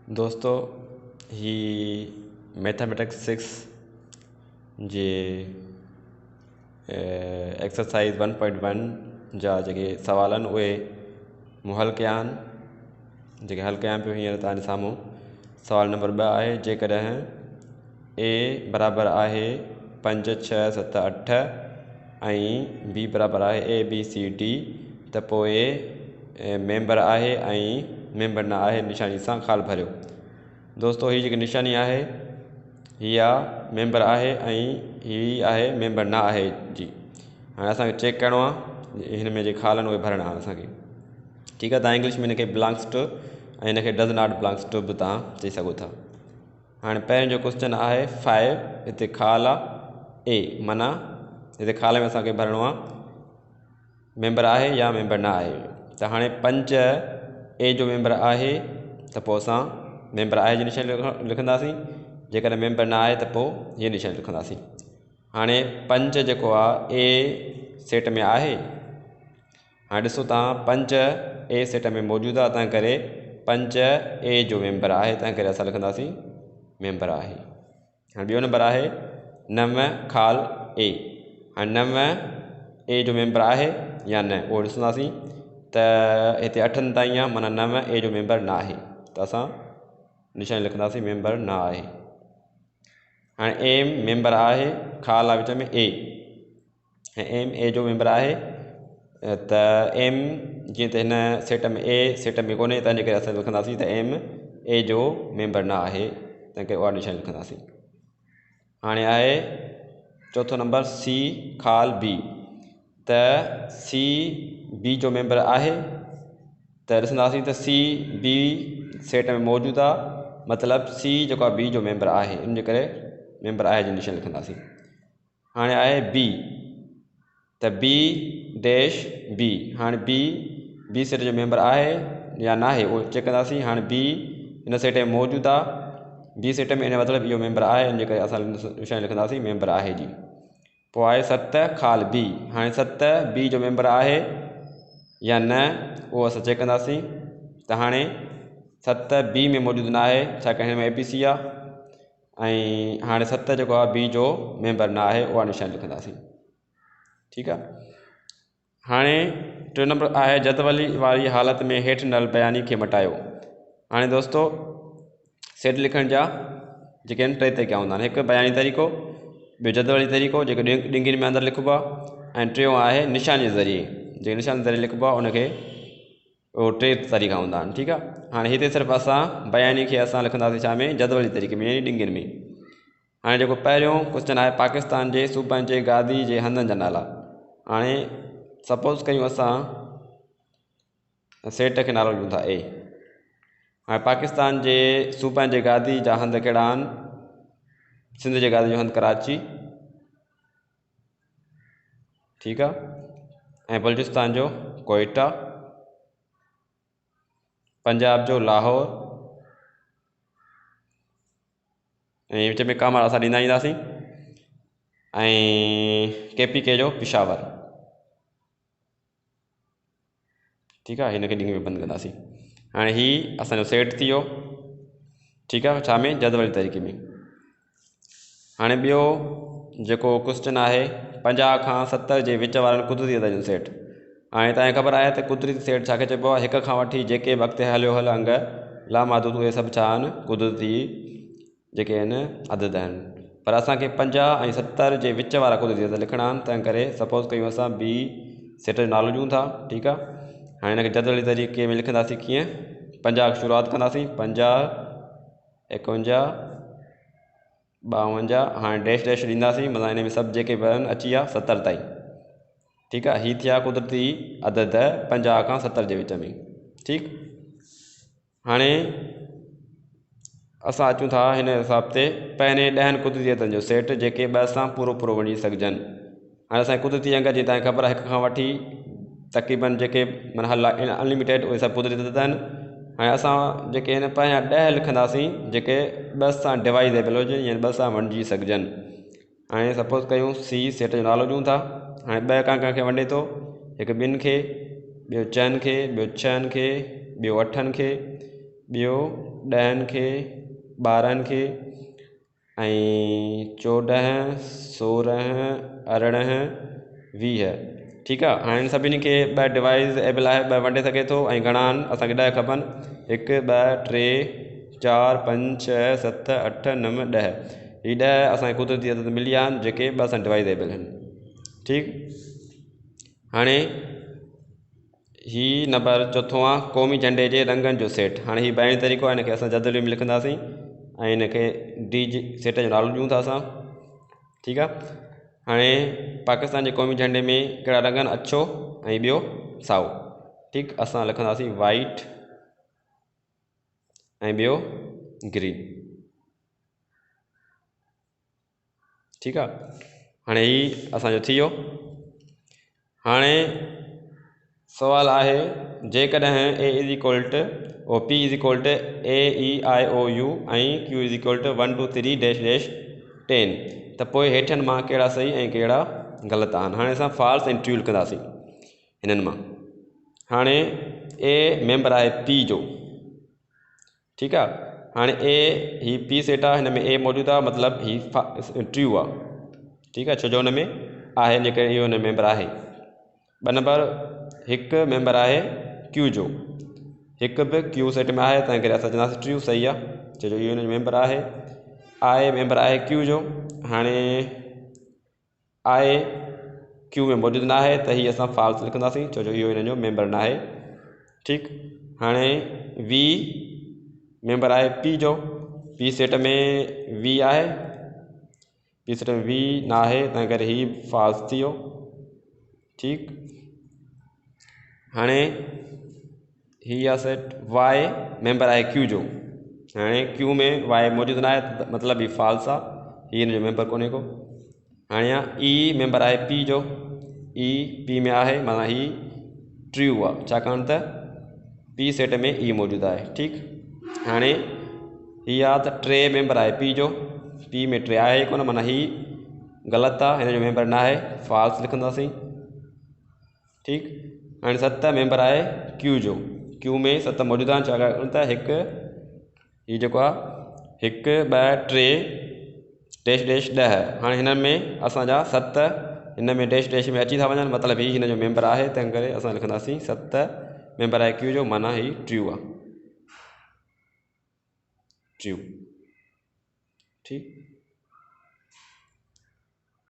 दोस्तों ही मैथमेटिक्स 6 जे एक्सरसाइज 1.1 जा जेके सवाल आहिनि उहे मूं हल कया आहिनि। जेके हल कयां पियो हींअर तव्हांजे साम्हूं सवाल नंबर 2 आहे, जेकॾहिं ए बराबरि आहे 5, 6, 7, 8 ऐं बी बराबरि आहे ABCD त पोइ मेंबर आहे ऐं मेंबर न आहे निशानी सां ख़ाल भरियो। दोस्तों ही जेकी निशानी आहे हीअ आहे मेंबर आहे ऐं हीअ आहे मेंबर न आहे जी। हाणे असांखे चेक करिणो आहे हिन में जे ख़ाल आहिनि उहे भरणा आहिनि असांखे। ठीकु आहे, तव्हां इंग्लिश में हिनखे बिलोंग्स टू ऐं हिनखे डज़ नॉट बिलोंग्स टू बि तव्हां चई सघो था। हाणे पहिरियों जो क्वेश्चन आहे 5, हिते ख़ाल आहे ए, माना हिते ख़ाल में असांखे भरणो आहे मेंबर आहे या मेंबर न आहे। त हाणे 5 ए जो मेंबर आहे त पोइ असां मेंबर आहे जी निशानी लिखंदासीं, जेकॾहिं मेंबर न आहे त पोइ हीअ निशानी लिखंदासीं। हाणे 5 जेको आहे ए सेट में आहे। हाणे ॾिसो तव्हां 5 ए सेट में मौजूदु आहे, तंहिं करे 5 ए जो मेंबर आहे, तंहिं करे असां लिखंदासीं मेंबर आहे। हाणे ॿियो नंबर आहे 9 ख़ाल ए। हाणे 9 ए जो मेंबर आहे या न उहो ॾिसंदासीं त हिते 8 ताईं आहे, माना 9 ए जो मेंबर न आहे, त असां निशानी लिखंदासीं मेंबर न आहे। हाणे एम मेंबर आहे, ख़ाल आहे विच में ए, ऐं एम ए जो मेंबर आहे त एम जीअं त हिन सेट में ए सेट में कोन्हे, तंहिंजे करे असां लिखंदासीं त एम ए जो मेंबर न आहे, तंहिं करे उहा निशानी लिखंदासीं। हाणे आहे चौथो नंबर सी ख़ाल बी, त सी बी जो मेंबर आहे त ॾिसंदासीं त सी बी सेट में मौजूदु आहे, मतिलबु सी जेको आहे बी जो मेंबर आहे, इन जे करे मेंबर आहे जी निशानी लिखंदासीं। हाणे आहे बी, त बी डैश बी, हाणे बी सेट जो मेंबर आहे या न आहे उहो चेक कंदासीं। हाणे बी हिन सेट में मौजूदु आहे, बी सेट में इन मतिलबु इहो मेंबर आहे, इन जे करे असां निशानी लिखंदासीं मेंबर आहे जी। पोइ आहे 7 ख़ाल बी। हाणे 7 बी जो मेंबर आहे या न उहो असां चेक कंदासीं। त हाणे 7 बी में मौजूदु न आहे, छाकाणि हिन में ABC आहे, ऐं हाणे 7 जेको आहे बी जो मेंबर न आहे, उहा निशानी लिखंदासीं। ठीकु आहे। हाणे टियों नंबर आहे जदवली वारी हालत में हेठि ॾिनल बयानी खे मटायो। हाणे दोस्तो सेट लिखण जा जेके आहिनि 3 तरीक़ा हूंदा आहिनि। हिकु बयानी तरीक़ो, ॿियो जदवली तरीक़ो जेको ॾिंगियुनि में अंदरि लिखिबो आहे, ऐं टियों आहे निशानी ज़रिए, जेके निशानी ज़रिए लिखिबो आहे उनखे उहो 3 तरीक़ा हूंदा आहिनि। ठीकु आहे। हाणे हिते सिर्फ़ु असां बयानी खे असां लिखंदासीं छा में, जदवली तरीक़े में, यानी ॾिंगियुनि में। हाणे जेको पहिरियों क्वेश्चन आहे पाकिस्तान जे सूबनि जे गादी जे हंधनि जा नाला। हाणे सपोज़ कयूं असां सेट खे नालो ॾियूं था ए। हाणे पाकिस्तान जे सूबनि जे गादी जा हंध कहिड़ा आहिनि? सिंध जे गादी जो हंधु कराची, ठीकु आहे, ऐं बलूचिस्तान जो कोयटा, पंजाब जो लाहौर, ऐं विच में कामार असां ॾींदा ईंदासीं, ऐं KPK जो पिशावर। ठीकु आहे, हिनखे ॾींहं में बंदि कंदासीं। हाणे हीउ असांजो सेट थी वियो, ठीकु आहे, छा में, जदवली तरीक़े में। हाणे ॿियो जेको क्वेश्चन आहे 50 खां 70 जे विच वारनि कुदरती अददनि जो सेट। हाणे तव्हांखे ख़बर आहे त कुदरती सेट छाखे चइबो आहे? 1 खां वठी जेके बि अॻिते हलियो हल अंग लामादूद उहे सभु छा आहिनि? कुदरती जेके आहिनि अदद आहिनि। पर असांखे 50 ऐं 70 जे विच वारा कुदरती अदद लिखणा आहिनि, तंहिं करे सपोज़ कयूं असां बी सेट जो नालो ॾियूं था, ठीकु आहे। हाणे हिनखे जदवली तरीक़े में लिखंदासीं कीअं? 50 खां शुरूआति कंदासीं, 50, 51, 52, हाणे डैश डैश ॾींदासीं, मतिलबु हिन में सभु जेके बि आहिनि अची विया 70 ताईं। ठीकु आहे, हीअ थिया कुदरती अदद 50 खां 70 जे विच में। ठीकु, हाणे असां अचूं था हिन हिसाब ते पहिरें 10 कुदरती अददनि जो सेट जेके 2 सां पूरो वञी सघजनि। हाणे असांखे कुदरती अंग जी तव्हांखे ख़बर आहे 1 खां वठी तक़रीबन जेके माना हल अनलिमिटेड उहे सभु कुदरती अदद आहिनि। हाणे असां जेके आहिनि पहिरियां 10 लिखंदासीं जेके 2 सां डिवाइडेबल हुजनि, यानी 2 सां वंडिजी सघजनि। हाणे सपोज़ कयूं सी सेट जो नालो ॾियूं था। हाणे 2 कंहिंखे वंडे थो, हिकु 2 खे, ॿियो 4 खे, ॿियो 6 खे, ॿियो 8 खे, ॿियो 10 खे 12 खे ऐं 14 16 18 20। ठीकु आहे। हाणे सभिनी खे 2 डिवाइज़ेबल आहे, 2 वंडे सघे थो ऐं घणा आहिनि असांखे 10 खपनि। 1 2 3 4 5 6 7 8 9 10। हीअ 10 असांखे कुदरती अदद मिली आहिनि जेके 2 सां डिवाइज़ेबल आहिनि। ठीकु। हाणे ही नंबर चौथों आहे क़ौमी झंडे जे रंगनि जो सेट। हाणे हीउ बाइणी तरीक़ो आहे, हिन खे असां जदवली में लिखंदासीं ऐं हिन खे डी जे सेट जो नालो ॾियूं था असां। ठीकु आहे। हाणे पाकिस्तान जे क़ौमी झंडे में कहिड़ा रंग आहिनि, अछो ऐं ॿियो साओ। ठीकु। असां लिखंदासीं वाइट ऐं ॿियो ग्रीन। ठीकु आहे। हाणे ही असांजो थी वियो। हाणे सवाल आहे जेकॾहिं A is equal to O P is equal to A E I O U ऐं Q is equal to 1 2 3 dash dash 10 त पोइ हेठिनि मां कहिड़ा सही ऐं कहिड़ा ग़लति आहिनि। हाणे असां फॉल्स ऐं ट्रू लिखंदासीं हिननि मां। हाणे ए मेंबर आहे पी जो। ठीकु आहे। हाणे ए ही पी सेट आहे, हिन में ए मौजूदु आहे, मतिलबु ही ट्रू आहे। ठीकु आहे, छो जो हुन में आहे जेके इहो हिन मेंबर आहे। 2 नंबर हिकु मेंबर आहे क्यू जो, हिकु बि क्यू सेट में आहे, तंहिं करे असां चवंदासीं ट्रू सही आहे, छो जो इहो हिन जो मेंबर आहे। आई मेंबर आहे क्यू जो। हाणे आई क्यू में मौजूदु न आहे त हीअ असां फॉल्स लिखंदासीं, छो जो इहो हिन जो मेंबर न आहे। ठीकु। हाणे वी मेंबर आहे पी जो, पी सेट में वी आहे, पी सेट में वी न आहे, तंहिं करे ही फॉल्स थी वियो। ठीकु। हाणे ही आहे सेट वाई मेंबर आहे क्यू जो। हाणे क्यू में वाई मौजूदु न आहे त मतिलबु ही फॉल्स आहे, ही हिन जो मेंबर कोन्हे को। हाणे ई मेंबर आहे पी जो, ई पी में आहे, माना ही ट्रू आहे, छाकाणि त पी सेट में ई मौजूदु आहे। ठीकु। हाणे हीअ आहे त 3 मेंबर आहे पी जो, पी में 3 आहे कोन, माना ही ग़लति आहे, हिन जो मेंबर न आहे, फॉल्स लिखंदासीं। ठीकु। हाणे 7 मेंबर आहे क्यू जो, क्यू में 7 मौजूदु आहिनि, छाकाणि त हिकु हीअ जेको आहे 1 2 3 डैश डैश 10। हाणे हिन में असांजा 7 हिन में डैश डैश में अची था वञनि, मतिलबु ही हिन जो मेंबर आहे, तंहिं करे असां लिखंदासीं 7 मेंबर आहे क्यू जो, माना ही ट्रू आहे। ट्रू। ठीकु।